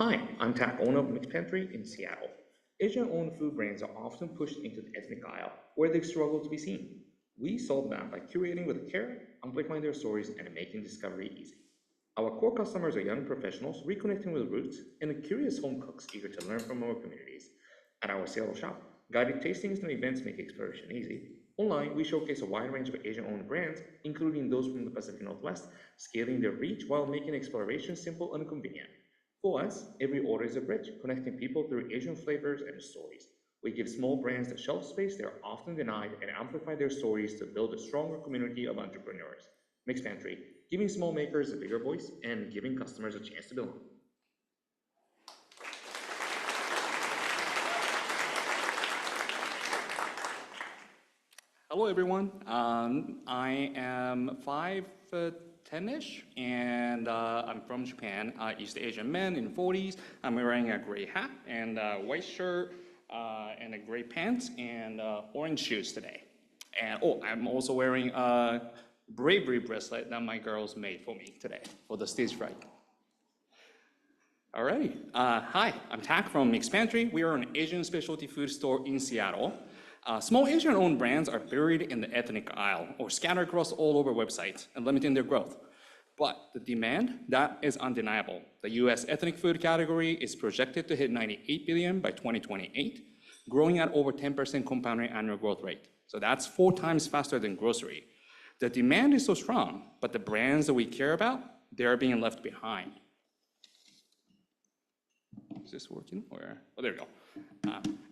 Hi, I'm Tak, owner of Mixed Pantry in Seattle. Asian-owned food brands are often pushed into the ethnic aisle, where they struggle to be seen. We solve that by curating with care, amplifying their stories, and making discovery easy. Our core customers are young professionals reconnecting with roots and curious home cooks eager to learn from our communities. At our Seattle shop, guided tastings and events make exploration easy. Online, we showcase a wide range of Asian-owned brands, including those from the Pacific Northwest, scaling their reach while making exploration simple and convenient. For us, every order is a bridge, connecting people through Asian flavors and stories. We give small brands the shelf space they are often denied and amplify their stories to build a stronger community of entrepreneurs. Mixed Pantry, giving small makers a bigger voice and giving customers a chance to belong. Hello, everyone. I am 5'10"-ish, and I'm from Japan, East Asian man in 40s. I'm wearing a gray hat and a white shirt and a gray pants and orange shoes today. And I'm also wearing a bravery bracelet that my girls made for me today for the stage fright. All right. Hi, I'm Tak from Mixed Pantry. We are an Asian specialty food store in Seattle. Small Asian-owned brands are buried in the ethnic aisle or scattered across all over websites and limiting their growth. But the demand, that is undeniable. The US ethnic food category is projected to hit $98 billion by 2028, growing at over 10% compounded annual growth rate. So that's 4 times faster than grocery. The demand is so strong, but the brands that we care about, they're being left behind. Is this working? Oh, there we go.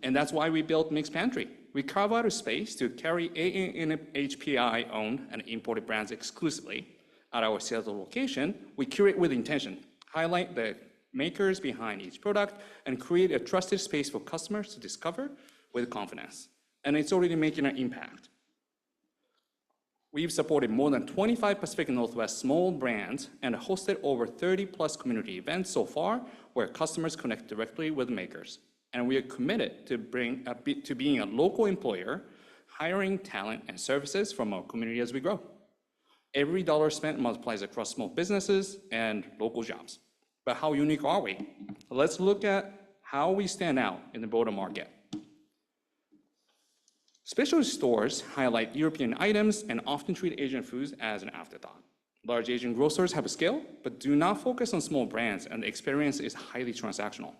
And that's why we built Mixed Pantry. We carve out a space to carry ANHPI-owned and imported brands exclusively. At our Seattle location, we curate with intention, highlight the makers behind each product, and create a trusted space for customers to discover with confidence. And it's already making an impact. We've supported more than 25 Pacific Northwest small brands and hosted over 30+ community events so far where customers connect directly with makers. And we are committed to being a local employer, hiring talent and services from our community as we grow. Every dollar spent multiplies across small businesses and local jobs. But how unique are we? Let's look at how we stand out in the broader market. Specialty stores highlight European items and often treat Asian foods as an afterthought. Large Asian grocers have a scale, but do not focus on small brands, and the experience is highly transactional.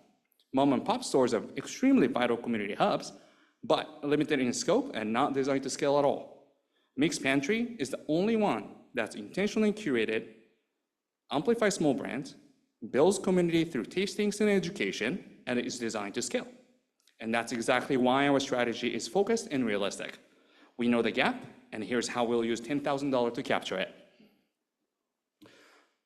Mom and pop stores are extremely vital community hubs, but limited in scope and not designed to scale at all. Mixed Pantry is the only one that's intentionally curated, amplifies small brands, builds community through tastings and education, and is designed to scale. And that's exactly why our strategy is focused and realistic. We know the gap, and here's how we'll use $10,000 to capture it.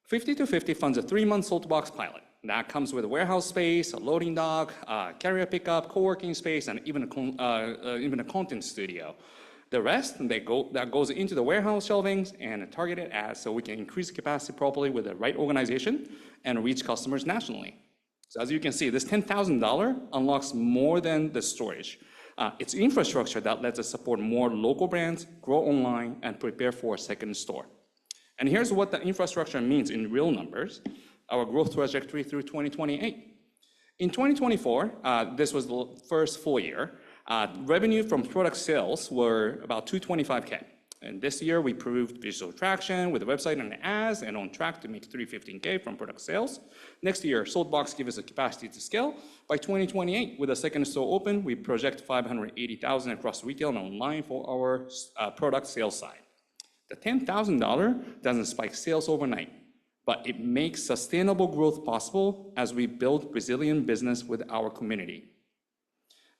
50 to 50 funds a 3-month soapbox pilot. That comes with a warehouse space, a loading dock, carrier pickup, co-working space, and even a content studio. The rest, that goes into the warehouse shelvings and targeted ads so we can increase capacity properly with the right organization and reach customers nationally. So as you can see, this $10,000 unlocks more than the storage. It's infrastructure that lets us support more local brands, grow online, and prepare for a second store. And here's what the infrastructure means in real numbers, our growth trajectory through 2028. In 2024, this was the first full year, revenue from product sales were about $225K. And this year, we proved digital traction with the website and ads and on track to make $315K from product sales. Next year, Soulbox gives us a capacity to scale. By 2028, with a second store open, we project $580,000 across retail and online for our product sales side. The $10,000 doesn't spike sales overnight, but it makes sustainable growth possible as we build resilient business with our community.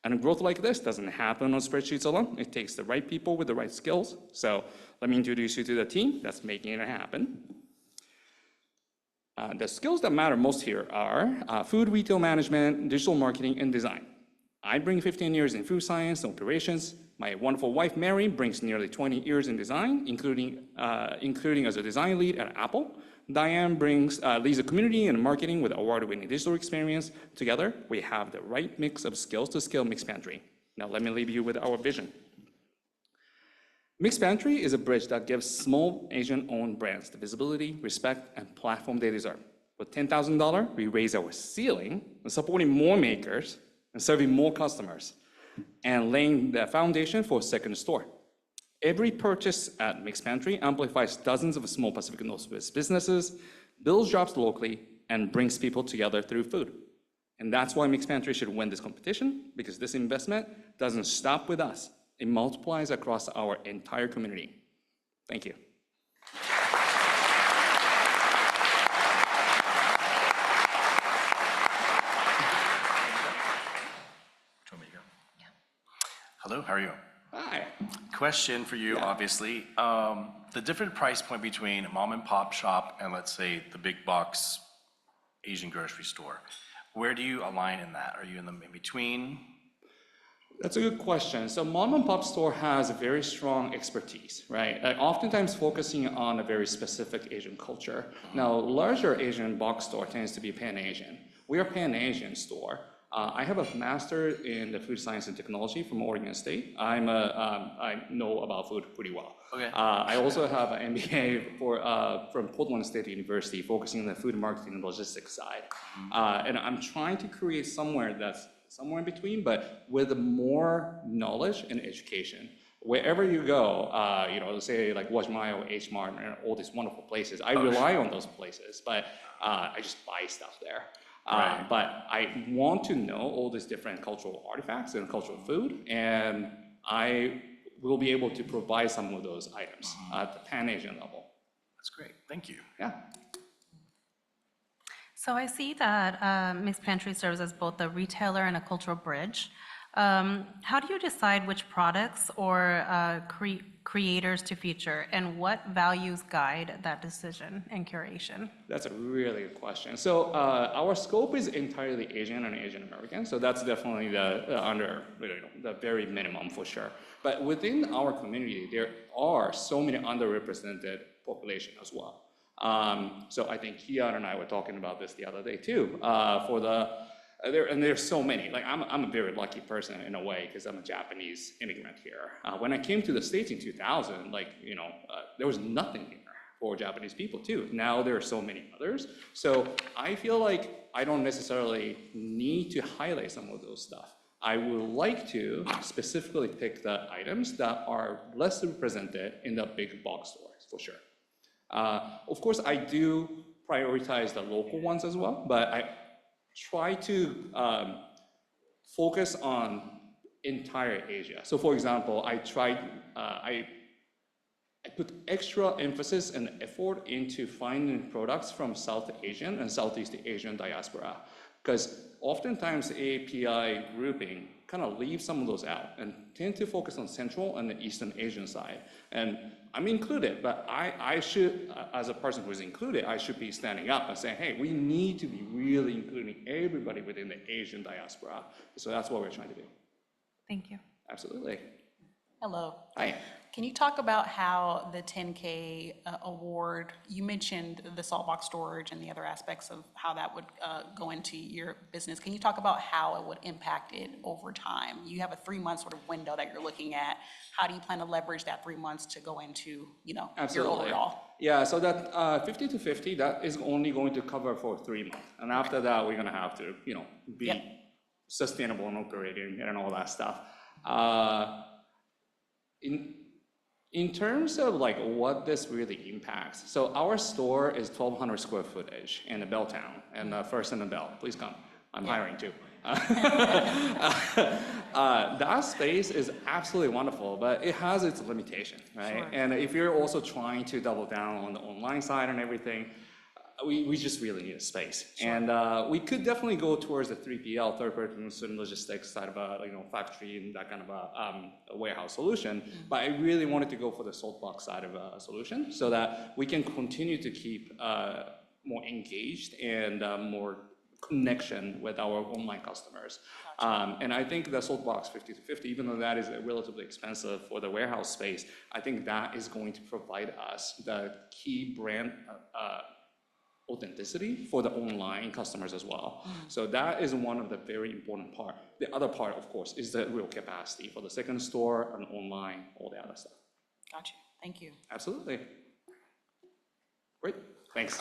And growth like this doesn't happen on spreadsheets alone. It takes the right people with the right skills. So let me introduce you to the team that's making it happen. The skills that matter most here are food retail management, digital marketing, and design. I bring 15 years in food science and operations. My wonderful wife, Mary, brings nearly 20 years in design, including as a design lead at Apple. Diane leads the community and marketing with award-winning digital experience. Together, we have the right mix of skills to scale Mixed Pantry. Now let me leave you with our vision. Mixed Pantry is a bridge that gives small Asian-owned brands the visibility, respect, and platform they deserve. With $10,000, we raise our ceiling, supporting more makers and serving more customers, and laying the foundation for a second store. Every purchase at Mixed Pantry amplifies dozens of small Pacific Northwest businesses, builds jobs locally, and brings people together through food. And that's why Mixed Pantry should win this competition, because this investment doesn't stop with us. It multiplies across our entire community. Thank you. Hello, how are you? Hi. Question for you, obviously. The different price point between a mom and pop shop and let's say the big box Asian grocery store, where do you align in that? Are you in the in between? That's a good question. So mom and pop store has a very strong expertise, right? Oftentimes focusing on a very specific Asian culture. Now, larger Asian box store tends to be Pan-Asian. We are Pan-Asian store. I have a master in the food science and technology from Oregon State. I know about food pretty well. Okay. I also have an MBA from Portland State University, focusing on the food marketing and logistics side. And I'm trying to create somewhere that's somewhere in between, but with more knowledge and education. Wherever you go, say like Wajmaya or H Mart and all these wonderful places, I rely on those places, but I just buy stuff there. Right. But I want to know all these different cultural artifacts and cultural food, and I will be able to provide some of those items at the Pan-Asian level. That's great, thank you. Yeah. So I see that Mixed Pantry serves as both a retailer and a cultural bridge. How do you decide which products or creators to feature, and what values guide that decision and curation? That's a really good question. So our scope is entirely Asian and Asian American, so that's definitely the very minimum for sure. But within our community, there are so many underrepresented population as well. So I think Kia and I were talking about this the other day too. There's so many. Like I'm a very lucky person in a way because I'm a Japanese immigrant here. When I came to the States in 2000, there was nothing here for Japanese people too. Now there are so many others. So I feel like I don't necessarily need to highlight some of those stuff. I would like to specifically pick the items that are less represented in the big box stores for sure. Of course, I do prioritize the local ones as well, but I try to focus on entire Asia. So for example, I put extra emphasis and effort into finding products from South Asian and Southeast Asian diaspora, because oftentimes API grouping kind of leaves some of those out and tend to focus on Central and the Eastern Asian side. And I'm included, but I should, as a person who is included, I should be standing up and saying, hey, we need to be really including everybody within the Asian diaspora. So that's what we're trying to do. Thank you. Absolutely. Hello. Hi. Can you talk about how the 10K award, you mentioned the salt box storage and the other aspects of how that would go into your business. Can you talk about how it would impact it over time? You have a 3-month sort of window that you're looking at. How do you plan to leverage that 3 months to go into, your overall? Yeah, so that 50 to 50, that is only going to cover for 3 months. And after that, we're going to have to, be sustainable and operating and all that stuff. In terms of what this really impacts, so our store is 1,200 square footage in the Belltown, and First and the Bell, please come. I'm hiring too. That space is absolutely wonderful, but it has its limitation, right? Sure. And if you're also trying to double down on the online side and everything, we just really need a space. Sure. And we could definitely go towards the 3PL, third-party logistics side of a factory and that kind of a warehouse solution. But I really wanted to go for the salt box side of a solution so that we can continue to keep more engaged and more connection with our online customers. Gotcha. And I think the salt box 50 to 50, even though that is relatively expensive for the warehouse space, I think that is going to provide us the key brand authenticity for the online customers as well. So that is one of the very important part. The other part, of course, is the real capacity for the second store and online, all the other stuff. Gotcha. Thank you. Absolutely. Great. Thanks.